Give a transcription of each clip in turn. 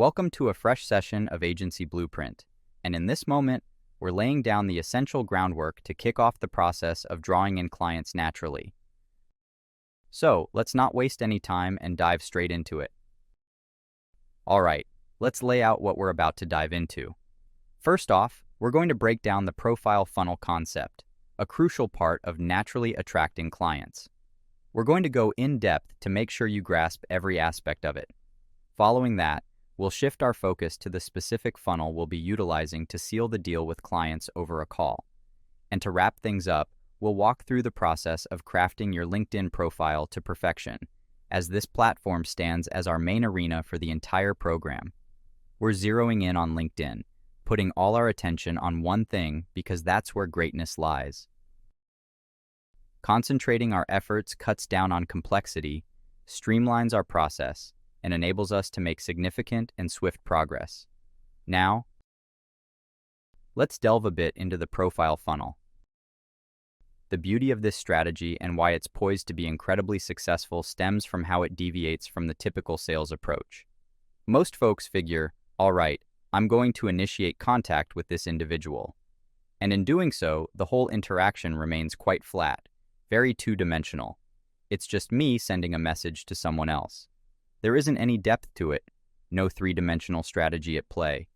Welcome to a fresh session of Agency Blueprint, and in this moment, we're laying down the essential groundwork to kick off the process of drawing in clients naturally. So, let's not waste any time and dive straight into it. Alright, let's lay out what we're about to dive into. First off, we're going to break down the profile funnel concept, a crucial part of naturally attracting clients. We're going to go in depth to make sure you grasp every aspect of it. Following that, we'll shift our focus to the specific funnel we'll be utilizing to seal the deal with clients over a call. And to wrap things up, we'll walk through the process of crafting your LinkedIn profile to perfection, as this platform stands as our main arena for the entire program. We're zeroing in on LinkedIn, putting all our attention on one thing because that's where greatness lies. Concentrating our efforts cuts down on complexity, streamlines our process, and enables us to make significant and swift progress. Now, let's delve a bit into the profile funnel. The beauty of this strategy and why it's poised to be incredibly successful stems from how it deviates from the typical sales approach. Most folks figure, all right, I'm going to initiate contact with this individual. And in doing so, the whole interaction remains quite flat, very two-dimensional. It's just me sending a message to someone else. There isn't any depth to it, no three-dimensional strategy at play.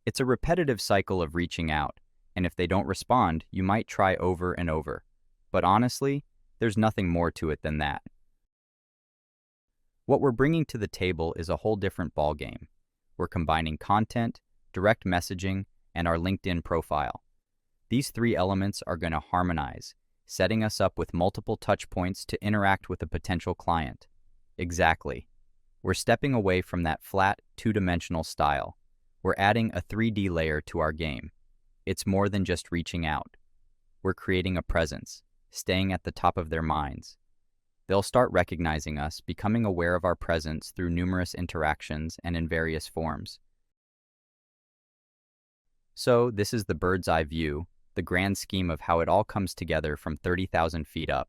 It's a repetitive cycle of reaching out, and if they don't respond, you might try over and over. But honestly, there's nothing more to it than that. What we're bringing to the table is a whole different ballgame. We're combining content, direct messaging, and our LinkedIn profile. These three elements are going to harmonize, setting us up with multiple touch points to interact with a potential client. Exactly. We're stepping away from that flat, two-dimensional style. We're adding a 3D layer to our game. It's more than just reaching out. We're creating a presence, staying at the top of their minds. They'll start recognizing us, becoming aware of our presence through numerous interactions and in various forms. So, this is the bird's eye view, the grand scheme of how it all comes together from 30,000 feet up.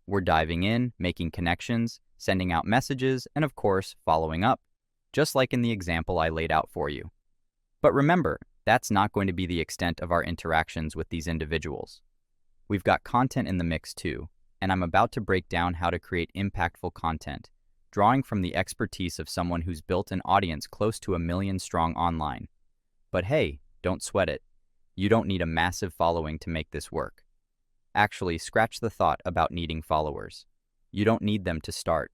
We're diving in, making connections, sending out messages, and of course, following up, just like in the example I laid out for you. But remember, that's not going to be the extent of our interactions with these individuals. We've got content in the mix too, and I'm about to break down how to create impactful content, drawing from the expertise of someone who's built an audience close to 1 million strong online. But hey, don't sweat it. You don't need a massive following to make this work. Actually, scratch the thought about needing followers. You don't need them to start.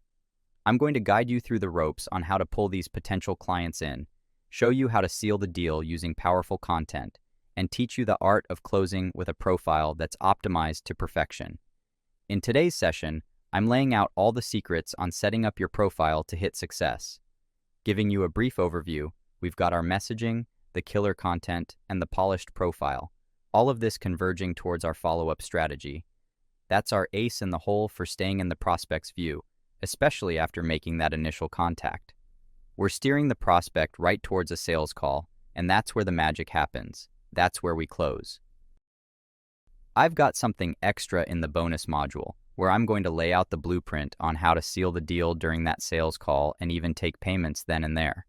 I'm going to guide you through the ropes on how to pull these potential clients in, show you how to seal the deal using powerful content, and teach you the art of closing with a profile that's optimized to perfection. In today's session, I'm laying out all the secrets on setting up your profile to hit success. Giving you a brief overview, we've got our messaging, the killer content, and the polished profile, all of this converging towards our follow-up strategy. That's our ace in the hole for staying in the prospect's view, especially after making that initial contact. We're steering the prospect right towards a sales call, and that's where the magic happens. That's where we close. I've got something extra in the bonus module, where I'm going to lay out the blueprint on how to seal the deal during that sales call and even take payments then and there.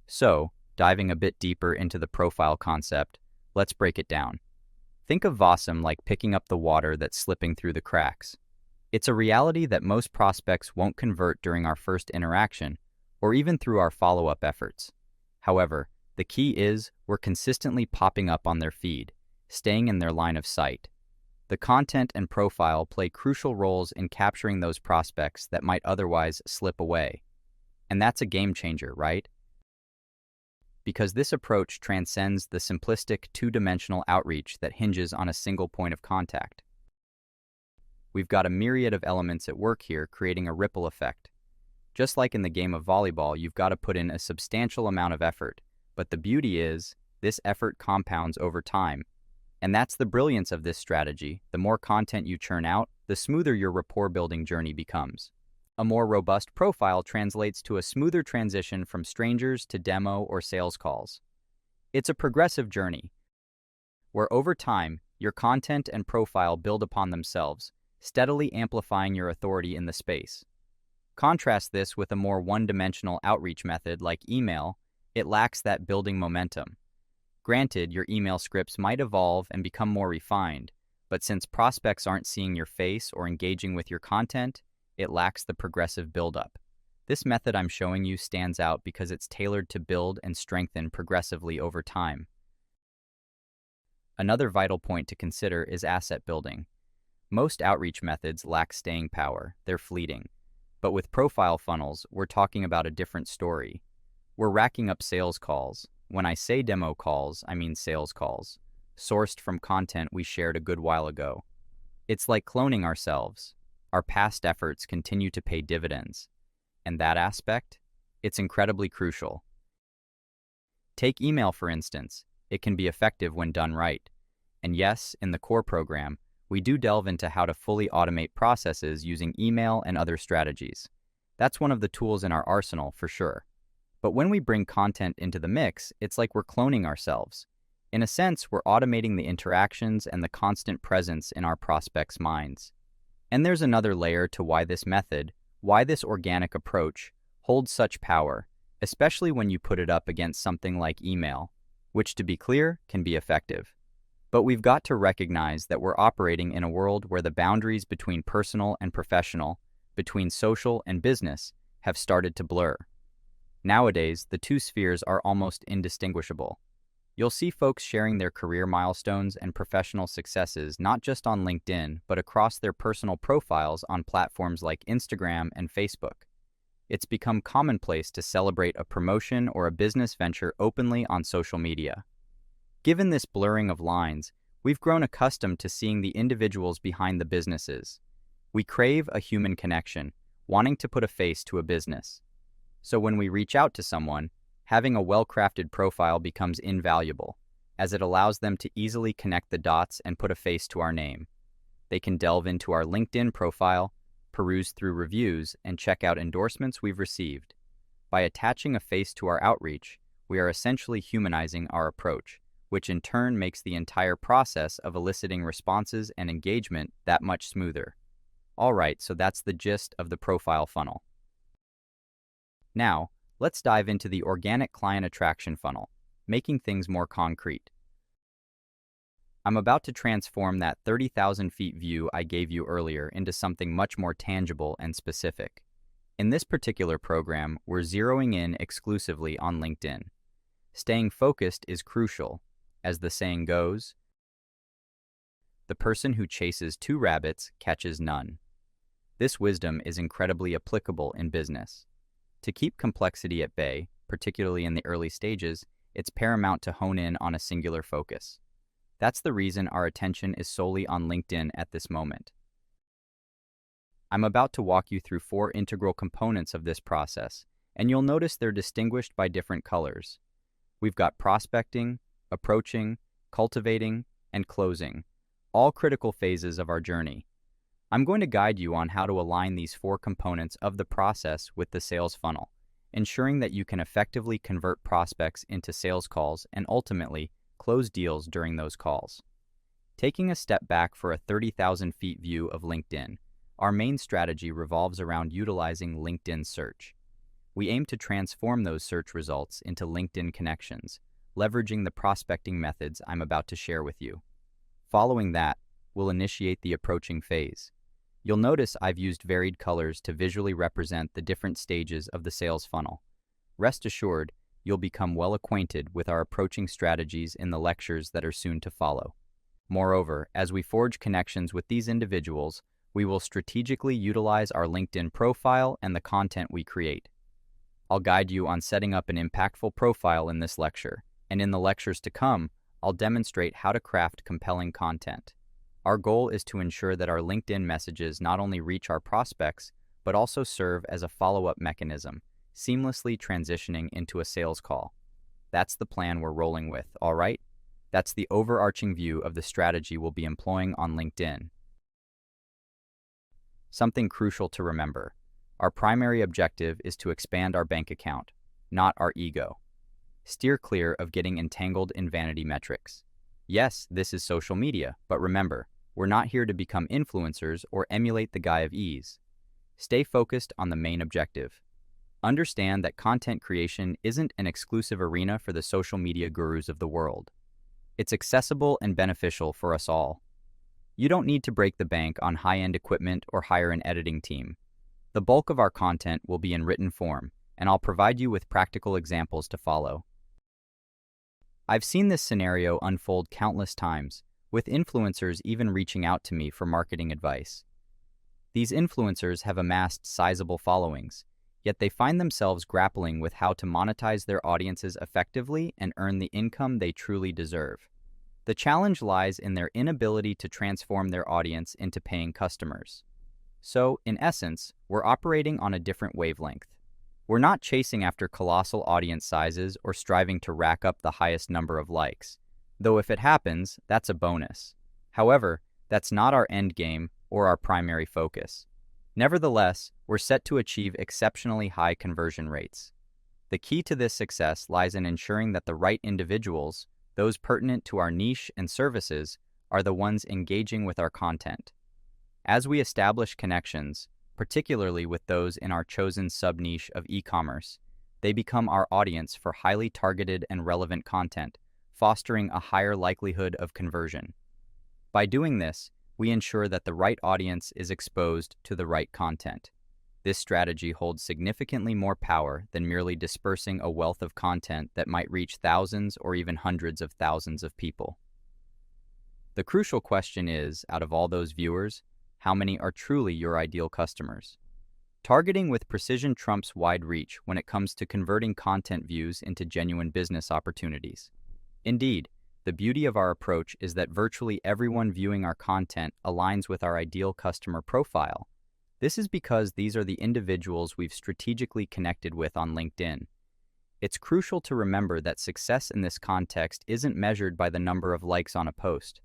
So, diving a bit deeper into the profile concept, let's break it down. Think of Vossum like picking up the water that's slipping through the cracks. It's a reality that most prospects won't convert during our first interaction, or even through our follow-up efforts. However, the key is we're consistently popping up on their feed, staying in their line of sight. The content and profile play crucial roles in capturing those prospects that might otherwise slip away. And that's a game changer, right? Because this approach transcends the simplistic two-dimensional outreach that hinges on a single point of contact. We've got a myriad of elements at work here creating a ripple effect. Just like in the game of volleyball, you've got to put in a substantial amount of effort, but the beauty is, this effort compounds over time. And that's the brilliance of this strategy. The more content you churn out, the smoother your rapport-building journey becomes. A more robust profile translates to a smoother transition from strangers to demo or sales calls. It's a progressive journey, where over time, your content and profile build upon themselves, steadily amplifying your authority in the space. Contrast this with a more one-dimensional outreach method like email. It lacks that building momentum. Granted, your email scripts might evolve and become more refined, but since prospects aren't seeing your face or engaging with your content, it lacks the progressive buildup. This method I'm showing you stands out because it's tailored to build and strengthen progressively over time. Another vital point to consider is asset building. Most outreach methods lack staying power, they're fleeting. But with profile funnels, we're talking about a different story. We're racking up sales calls. When I say demo calls, I mean sales calls, sourced from content we shared a good while ago. It's like cloning ourselves. Our past efforts continue to pay dividends. And that aspect? It's incredibly crucial. Take email, for instance. It can be effective when done right. And yes, in the core program, we do delve into how to fully automate processes using email and other strategies. That's one of the tools in our arsenal, for sure. But when we bring content into the mix, it's like we're cloning ourselves. In a sense, we're automating the interactions and the constant presence in our prospects' minds. And there's another layer to why this method, why this organic approach, holds such power, especially when you put it up against something like email, which, to be clear, can be effective. But we've got to recognize that we're operating in a world where the boundaries between personal and professional, between social and business, have started to blur. Nowadays, the two spheres are almost indistinguishable. You'll see folks sharing their career milestones and professional successes not just on LinkedIn, but across their personal profiles on platforms like Instagram and Facebook. It's become commonplace to celebrate a promotion or a business venture openly on social media. Given this blurring of lines, we've grown accustomed to seeing the individuals behind the businesses. We crave a human connection, wanting to put a face to a business. So when we reach out to someone, having a well-crafted profile becomes invaluable, as it allows them to easily connect the dots and put a face to our name. They can delve into our LinkedIn profile, peruse through reviews, and check out endorsements we've received. By attaching a face to our outreach, we are essentially humanizing our approach, which in turn makes the entire process of eliciting responses and engagement that much smoother. All right, so that's the gist of the profile funnel. Now, let's dive into the organic client attraction funnel, making things more concrete. I'm about to transform that 30,000 feet view I gave you earlier into something much more tangible and specific. In this particular program, we're zeroing in exclusively on LinkedIn. Staying focused is crucial. As the saying goes, the person who chases two rabbits catches none. This wisdom is incredibly applicable in business. To keep complexity at bay, particularly in the early stages, it's paramount to hone in on a singular focus. That's the reason our attention is solely on LinkedIn at this moment. I'm about to walk you through 4 integral components of this process, and you'll notice they're distinguished by different colors. We've got prospecting, approaching, cultivating, and closing, all critical phases of our journey. I'm going to guide you on how to align these 4 components of the process with the sales funnel, ensuring that you can effectively convert prospects into sales calls and ultimately close deals during those calls. Taking a step back for a 30,000 feet view of LinkedIn, our main strategy revolves around utilizing LinkedIn search. We aim to transform those search results into LinkedIn connections, leveraging the prospecting methods I'm about to share with you. Following that, we'll initiate the approaching phase. You'll notice I've used varied colors to visually represent the different stages of the sales funnel. Rest assured, you'll become well acquainted with our approaching strategies in the lectures that are soon to follow. Moreover, as we forge connections with these individuals, we will strategically utilize our LinkedIn profile and the content we create. I'll guide you on setting up an impactful profile in this lecture, and in the lectures to come, I'll demonstrate how to craft compelling content. Our goal is to ensure that our LinkedIn messages not only reach our prospects, but also serve as a follow-up mechanism, seamlessly transitioning into a sales call. That's the plan we're rolling with, all right? That's the overarching view of the strategy we'll be employing on LinkedIn. Something crucial to remember. Our primary objective is to expand our bank account, not our ego. Steer clear of getting entangled in vanity metrics. Yes, this is social media, but remember, we're not here to become influencers or emulate the guy of ease. Stay focused on the main objective. Understand that content creation isn't an exclusive arena for the social media gurus of the world. It's accessible and beneficial for us all. You don't need to break the bank on high-end equipment or hire an editing team. The bulk of our content will be in written form, and I'll provide you with practical examples to follow. I've seen this scenario unfold countless times, with influencers even reaching out to me for marketing advice. These influencers have amassed sizable followings, yet they find themselves grappling with how to monetize their audiences effectively and earn the income they truly deserve. The challenge lies in their inability to transform their audience into paying customers. So, in essence, we're operating on a different wavelength. We're not chasing after colossal audience sizes or striving to rack up the highest number of likes, though if it happens, that's a bonus. However, that's not our end game or our primary focus. Nevertheless, we're set to achieve exceptionally high conversion rates. The key to this success lies in ensuring that the right individuals, those pertinent to our niche and services, are the ones engaging with our content. As we establish connections, particularly with those in our chosen sub-niche of e-commerce, they become our audience for highly targeted and relevant content, fostering a higher likelihood of conversion. By doing this, we ensure that the right audience is exposed to the right content. This strategy holds significantly more power than merely dispersing a wealth of content that might reach thousands or even hundreds of thousands of people. The crucial question is, out of all those viewers, how many are truly your ideal customers? Targeting with precision trumps wide reach when it comes to converting content views into genuine business opportunities. Indeed, the beauty of our approach is that virtually everyone viewing our content aligns with our ideal customer profile. This is because these are the individuals we've strategically connected with on LinkedIn. It's crucial to remember that success in this context isn't measured by the number of likes on a post.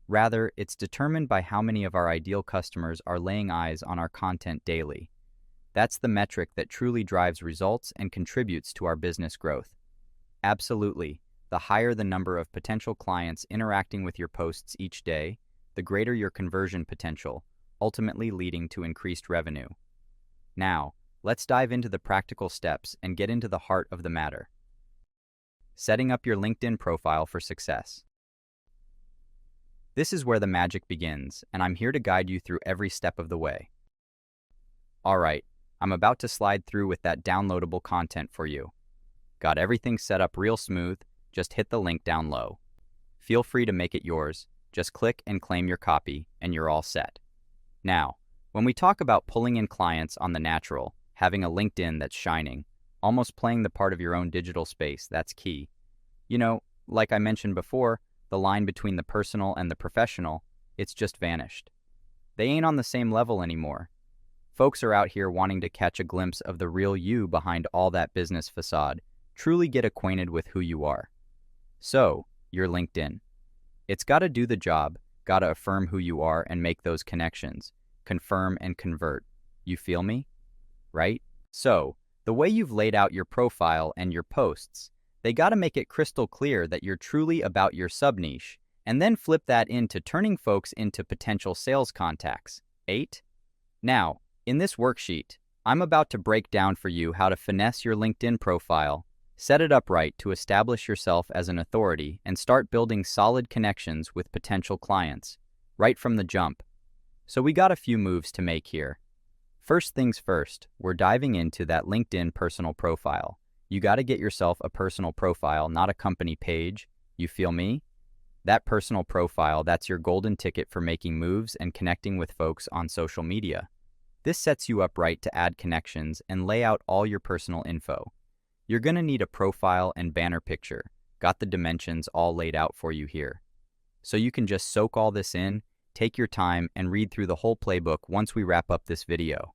Rather, it's determined by how many of our ideal customers are laying eyes on our content daily. That's the metric that truly drives results and contributes to our business growth. Absolutely, the higher the number of potential clients interacting with your posts each day, the greater your conversion potential, ultimately leading to increased revenue. Now, let's dive into the practical steps and get into the heart of the matter. Setting up your LinkedIn profile for success. This is where the magic begins, and I'm here to guide you through every step of the way. Alright, I'm about to slide through with that downloadable content for you. Got everything set up real smooth, just hit the link down low. Feel free to make it yours, just click and claim your copy, and you're all set. Now, when we talk about pulling in clients on the natural, having a LinkedIn that's shining, almost playing the part of your own digital space, that's key. You know, like I mentioned before, the line between the personal and the professional, it's just vanished. They ain't on the same level anymore. Folks are out here wanting to catch a glimpse of the real you behind all that business facade, truly get acquainted with who you are. So, your LinkedIn. It's gotta do the job, gotta affirm who you are and make those connections, confirm and convert. You feel me? Right? So, the way you've laid out your profile and your posts, they gotta make it crystal clear that you're truly about your sub-niche, and then flip that into turning folks into potential sales contacts. 8. Now, in this worksheet, I'm about to break down for you how to finesse your LinkedIn profile, set it up right to establish yourself as an authority, and start building solid connections with potential clients, right from the jump. So we got a few moves to make here. First things first, we're diving into that LinkedIn personal profile. You gotta get yourself a personal profile, not a company page. You feel me? That personal profile, that's your golden ticket for making moves and connecting with folks on social media. This sets you up right to add connections and lay out all your personal info. You're gonna need a profile and banner picture. Got the dimensions all laid out for you here. So you can just soak all this in, take your time, and read through the whole playbook once we wrap up this video.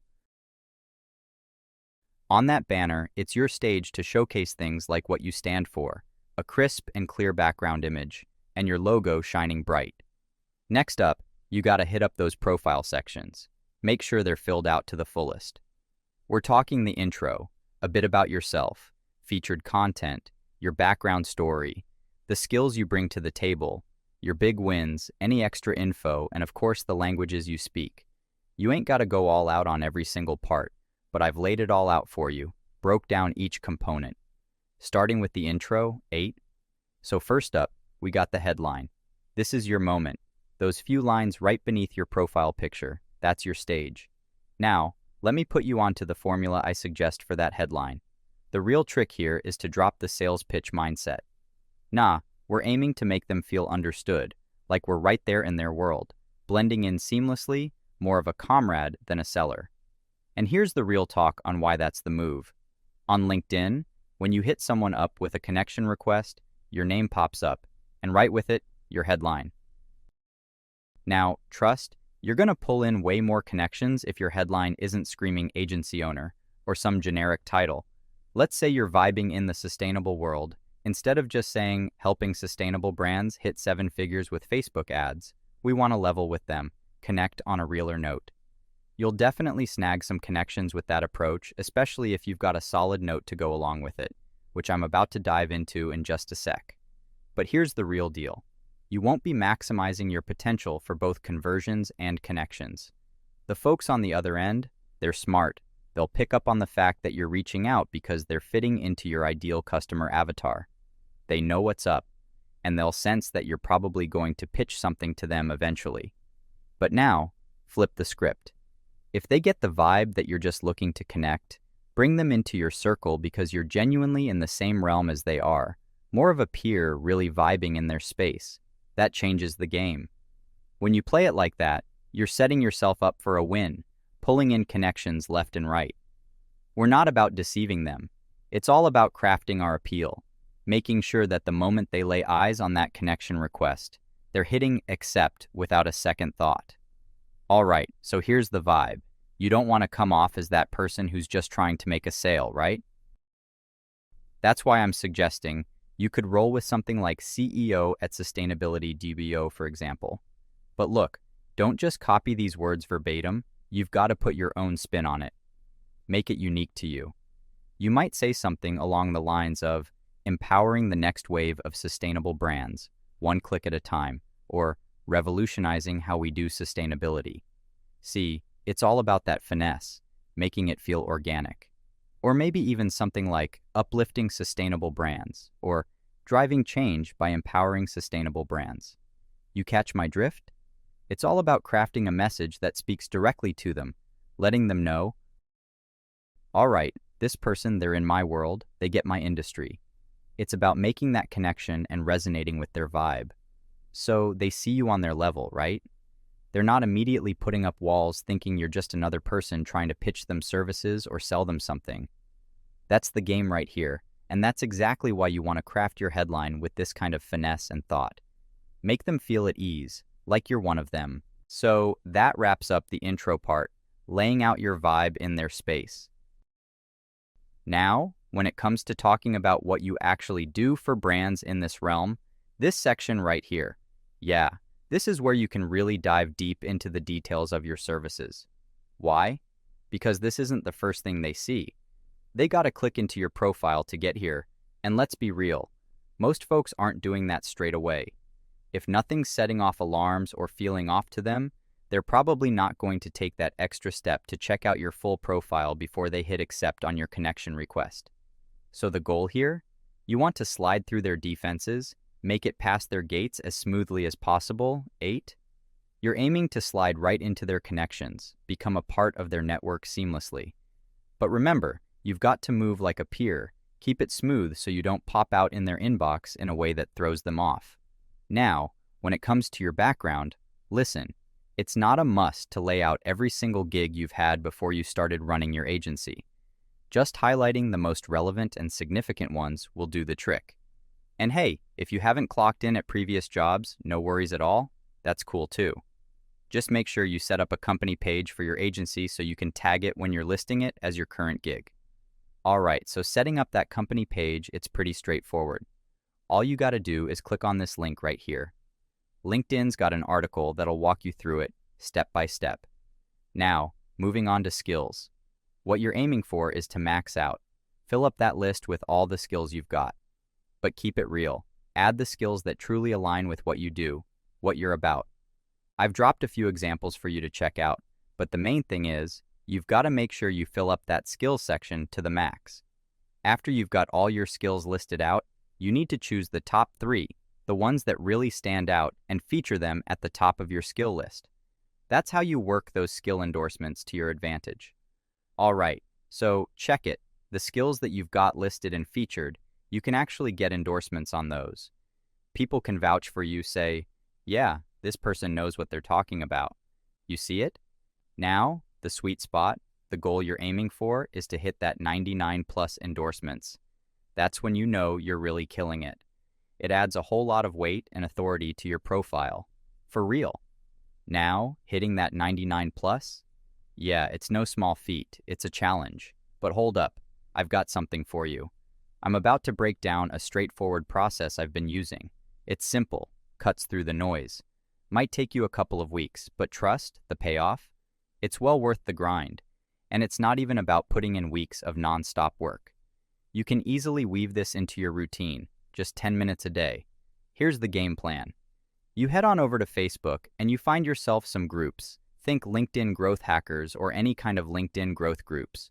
On that banner, it's your stage to showcase things like what you stand for, a crisp and clear background image, and your logo shining bright. Next up, you gotta hit up those profile sections. Make sure they're filled out to the fullest. We're talking the intro, a bit about yourself, featured content, your background story, the skills you bring to the table, your big wins, any extra info, and of course the languages you speak. You ain't gotta go all out on every single part, but I've laid it all out for you, broke down each component. Starting with the intro, 8. So first up, we got the headline. This is your moment. Those few lines right beneath your profile picture, that's your stage. Now, let me put you onto the formula I suggest for that headline. The real trick here is to drop the sales pitch mindset. Nah, we're aiming to make them feel understood, like we're right there in their world, blending in seamlessly, more of a comrade than a seller. And here's the real talk on why that's the move. On LinkedIn, when you hit someone up with a connection request, your name pops up, and right with it, your headline. Now, trust, you're going to pull in way more connections if your headline isn't screaming agency owner or some generic title. Let's say you're vibing in the sustainable world. Instead of just saying helping sustainable brands hit 7 figures with Facebook ads, we want to level with them, connect on a realer note. You'll definitely snag some connections with that approach, especially if you've got a solid note to go along with it, which I'm about to dive into in just a sec. But here's the real deal. You won't be maximizing your potential for both conversions and connections. The folks on the other end, they're smart. They'll pick up on the fact that you're reaching out because they're fitting into your ideal customer avatar. They know what's up, and they'll sense that you're probably going to pitch something to them eventually. But now, flip the script. If they get the vibe that you're just looking to connect, bring them into your circle because you're genuinely in the same realm as they are, more of a peer really vibing in their space. That changes the game. When you play it like that, you're setting yourself up for a win, pulling in connections left and right. We're not about deceiving them. It's all about crafting our appeal, making sure that the moment they lay eyes on that connection request, they're hitting accept without a second thought. All right, so here's the vibe. You don't want to come off as that person who's just trying to make a sale, right? That's why I'm suggesting you could roll with something like CEO at Sustainability DBO, for example. But look, don't just copy these words verbatim. You've got to put your own spin on it. Make it unique to you. You might say something along the lines of empowering the next wave of sustainable brands, one click at a time, or revolutionizing how we do sustainability. See, it's all about that finesse, making it feel organic. Or maybe even something like uplifting sustainable brands, or driving change by empowering sustainable brands. You catch my drift? It's all about crafting a message that speaks directly to them, letting them know, all right, this person, they're in my world, they get my industry. It's about making that connection and resonating with their vibe. So they see you on their level, right? They're not immediately putting up walls thinking you're just another person trying to pitch them services or sell them something. That's the game right here, and that's exactly why you want to craft your headline with this kind of finesse and thought. Make them feel at ease, like you're one of them. So that wraps up the intro part, laying out your vibe in their space. Now, when it comes to talking about what you actually do for brands in this realm, this section right here, yeah, this is where you can really dive deep into the details of your services. Why? Because this isn't the first thing they see. They gotta click into your profile to get here, and let's be real, most folks aren't doing that straight away. If nothing's setting off alarms or feeling off to them, they're probably not going to take that extra step to check out your full profile before they hit accept on your connection request. So the goal here? You want to slide through their defenses, make it past their gates as smoothly as possible. 8. You're aiming to slide right into their connections, become a part of their network seamlessly. But remember, you've got to move like a peer. Keep it smooth so you don't pop out in their inbox in a way that throws them off. Now, when it comes to your background, listen, it's not a must to lay out every single gig you've had before you started running your agency. Just highlighting the most relevant and significant ones will do the trick. And hey, if you haven't clocked in at previous jobs, no worries at all. That's cool too. Just make sure you set up a company page for your agency so you can tag it when you're listing it as your current gig. All right, so setting up that company page, it's pretty straightforward. All you got to do is click on this link right here. LinkedIn's got an article that'll walk you through it step by step. Now, moving on to skills. What you're aiming for is to max out. Fill up that list with all the skills you've got. But keep it real. Add the skills that truly align with what you do, what you're about. I've dropped a few examples for you to check out, But the main thing is, you've got to make sure you fill up that skills section to the max. After you've got all your skills listed out, you need to choose the top 3, the ones that really stand out, and feature them at the top of your skill list. That's how you work those skill endorsements to your advantage. All right, so check it. The skills that you've got listed and featured, you can actually get endorsements on those. People can vouch for you, say, yeah, this person knows what they're talking about. You see it? Now, the sweet spot, the goal you're aiming for is to hit that 99 plus endorsements. That's when you know you're really killing it. It adds a whole lot of weight and authority to your profile. For real. Now, hitting that 99 plus? Yeah, it's no small feat, it's a challenge. But hold up, I've got something for you. I'm about to break down a straightforward process I've been using. It's simple, cuts through the noise. Might take you a couple of weeks, but trust the payoff? It's well worth the grind. And it's not even about putting in weeks of non-stop work. You can easily weave this into your routine, just 10 minutes a day. Here's the game plan. You head on over to Facebook and you find yourself some groups. Think LinkedIn growth hackers or any kind of LinkedIn growth groups.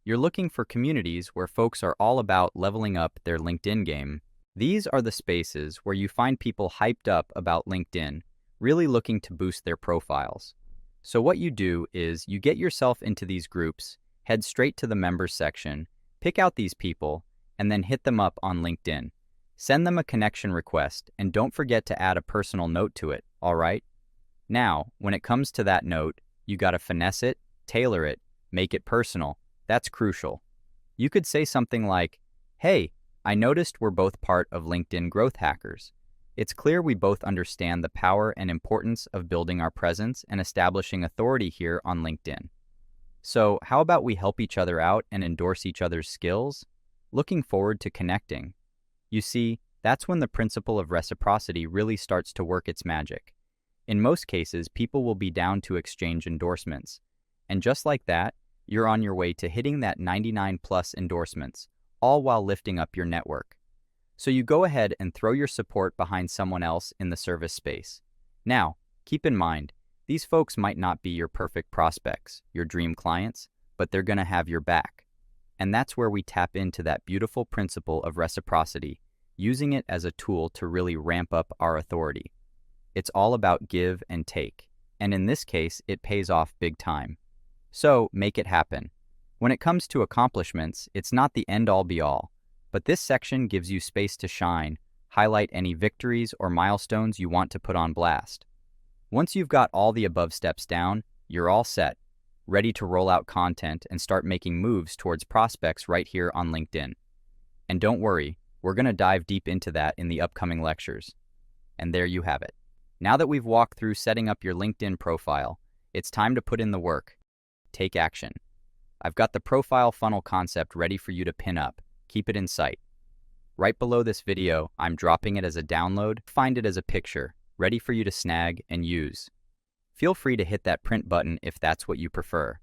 You're looking for communities where folks are all about leveling up their LinkedIn game. These are the spaces where you find people hyped up about LinkedIn, really looking to boost their profiles. So what you do is you get yourself into these groups, head straight to the members section, pick out these people, and then hit them up on LinkedIn. Send them a connection request, and don't forget to add a personal note to it, all right? Now, when it comes to that note, you gotta finesse it, tailor it, make it personal. That's crucial. You could say something like, hey, I noticed we're both part of LinkedIn Growth Hackers. It's clear we both understand the power and importance of building our presence and establishing authority here on LinkedIn. So how about we help each other out and endorse each other's skills? Looking forward to connecting. You see, that's when the principle of reciprocity really starts to work its magic. In most cases, people will be down to exchange endorsements. And just like that, you're on your way to hitting that 99 plus endorsements, all while lifting up your network. So you go ahead and throw your support behind someone else in the service space. Now, keep in mind, these folks might not be your perfect prospects, your dream clients, but they're going to have your back. And that's where we tap into that beautiful principle of reciprocity, using it as a tool to really ramp up our authority. It's all about give and take, and in this case, it pays off big time. So make it happen. When it comes to accomplishments, it's not the end-all be-all, but this section gives you space to shine, highlight any victories or milestones you want to put on blast. Once you've got all the above steps down, you're all set, ready to roll out content and start making moves towards prospects right here on LinkedIn. And don't worry, we're going to dive deep into that in the upcoming lectures. And there you have it. Now that we've walked through setting up your LinkedIn profile, it's time to put in the work. Take action. I've got the profile funnel concept ready for you to pin up. Keep it in sight. Right below this video, I'm dropping it as a download. Find it as a picture, ready for you to snag and use. Feel free to hit that print button if that's what you prefer.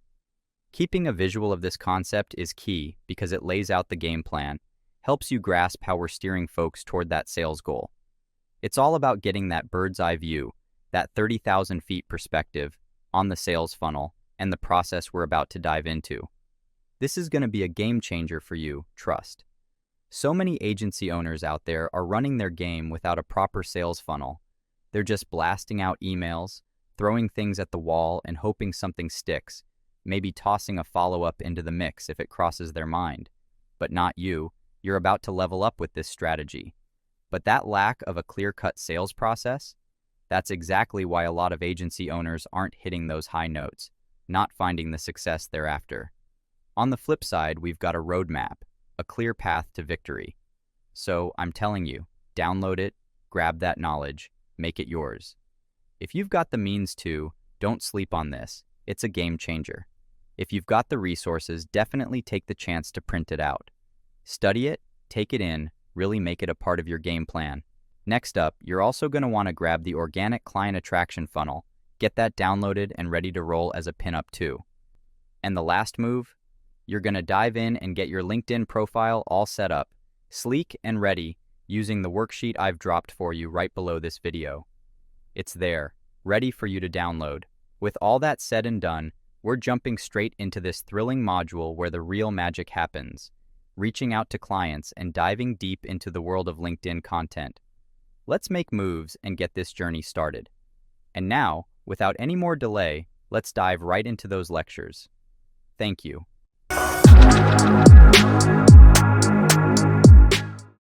Keeping a visual of this concept is key because it lays out the game plan, helps you grasp how we're steering folks toward that sales goal. It's all about getting that bird's eye view, that 30,000 feet perspective on the sales funnel and the process we're about to dive into. This is going to be a game changer for you, trust. So many agency owners out there are running their game without a proper sales funnel. They're just blasting out emails, throwing things at the wall and hoping something sticks, maybe tossing a follow-up into the mix if it crosses their mind. But not you. You're about to level up with this strategy. But that lack of a clear-cut sales process, that's exactly why a lot of agency owners aren't hitting those high notes, not finding the success they're after. On the flip side, we've got a roadmap, a clear path to victory. So I'm telling you, download it, grab that knowledge, make it yours. If you've got the means to, don't sleep on this. It's a game changer. If you've got the resources, definitely take the chance to print it out. Study it, take it in, really make it a part of your game plan. Next up, you're also going to want to grab the organic client attraction funnel, get that downloaded and ready to roll as a pinup too. And the last move, you're going to dive in and get your LinkedIn profile all set up, sleek and ready, using the worksheet I've dropped for you right below this video. It's there, ready for you to download. With all that said and done, We're jumping straight into this thrilling module where the real magic happens, reaching out to clients and diving deep into the world of LinkedIn content. Let's make moves and get this journey started. And now, without any more delay, let's dive right into those lectures. Thank you.